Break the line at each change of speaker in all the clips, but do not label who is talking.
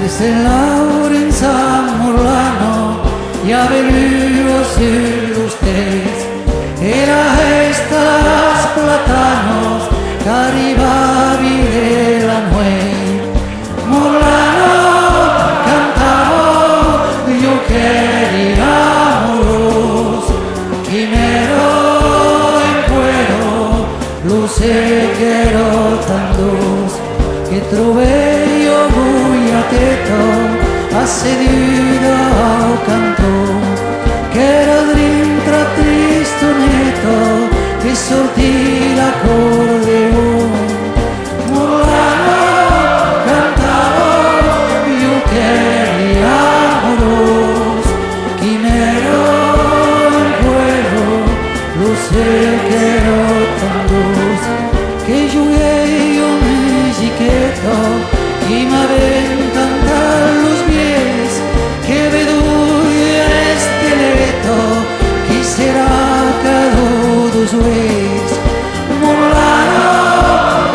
c'est Laurens a Morlano, ja venuo sur ustedes, era estas platanos, caribabi de la nuez. Morlano cantaba, yo quería moros, quimero en cuero, luce quiero tantos, que trové yo muy atento, assedida al canto, che era drintra tristoneto, che sortì l'accordeon. Morlano cantava, io quería moros, quimero en cuero, luce quiero tantos, que jugué yo musiqueto, y me aventan los pies, que vedulla este leto, que será cada dos veces. Morlano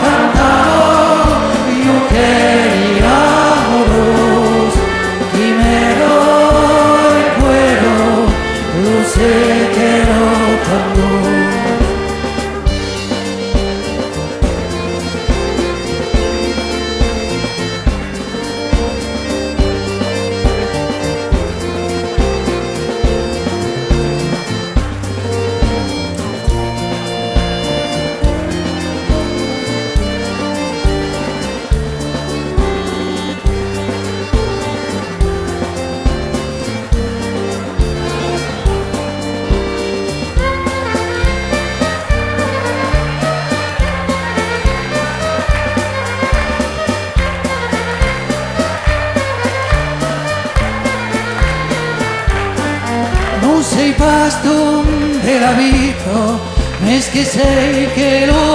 cantaba, yo quería moros, quimero en cuero, luce quiero tanto. Non sei pas donde l'abito, es que sei che lo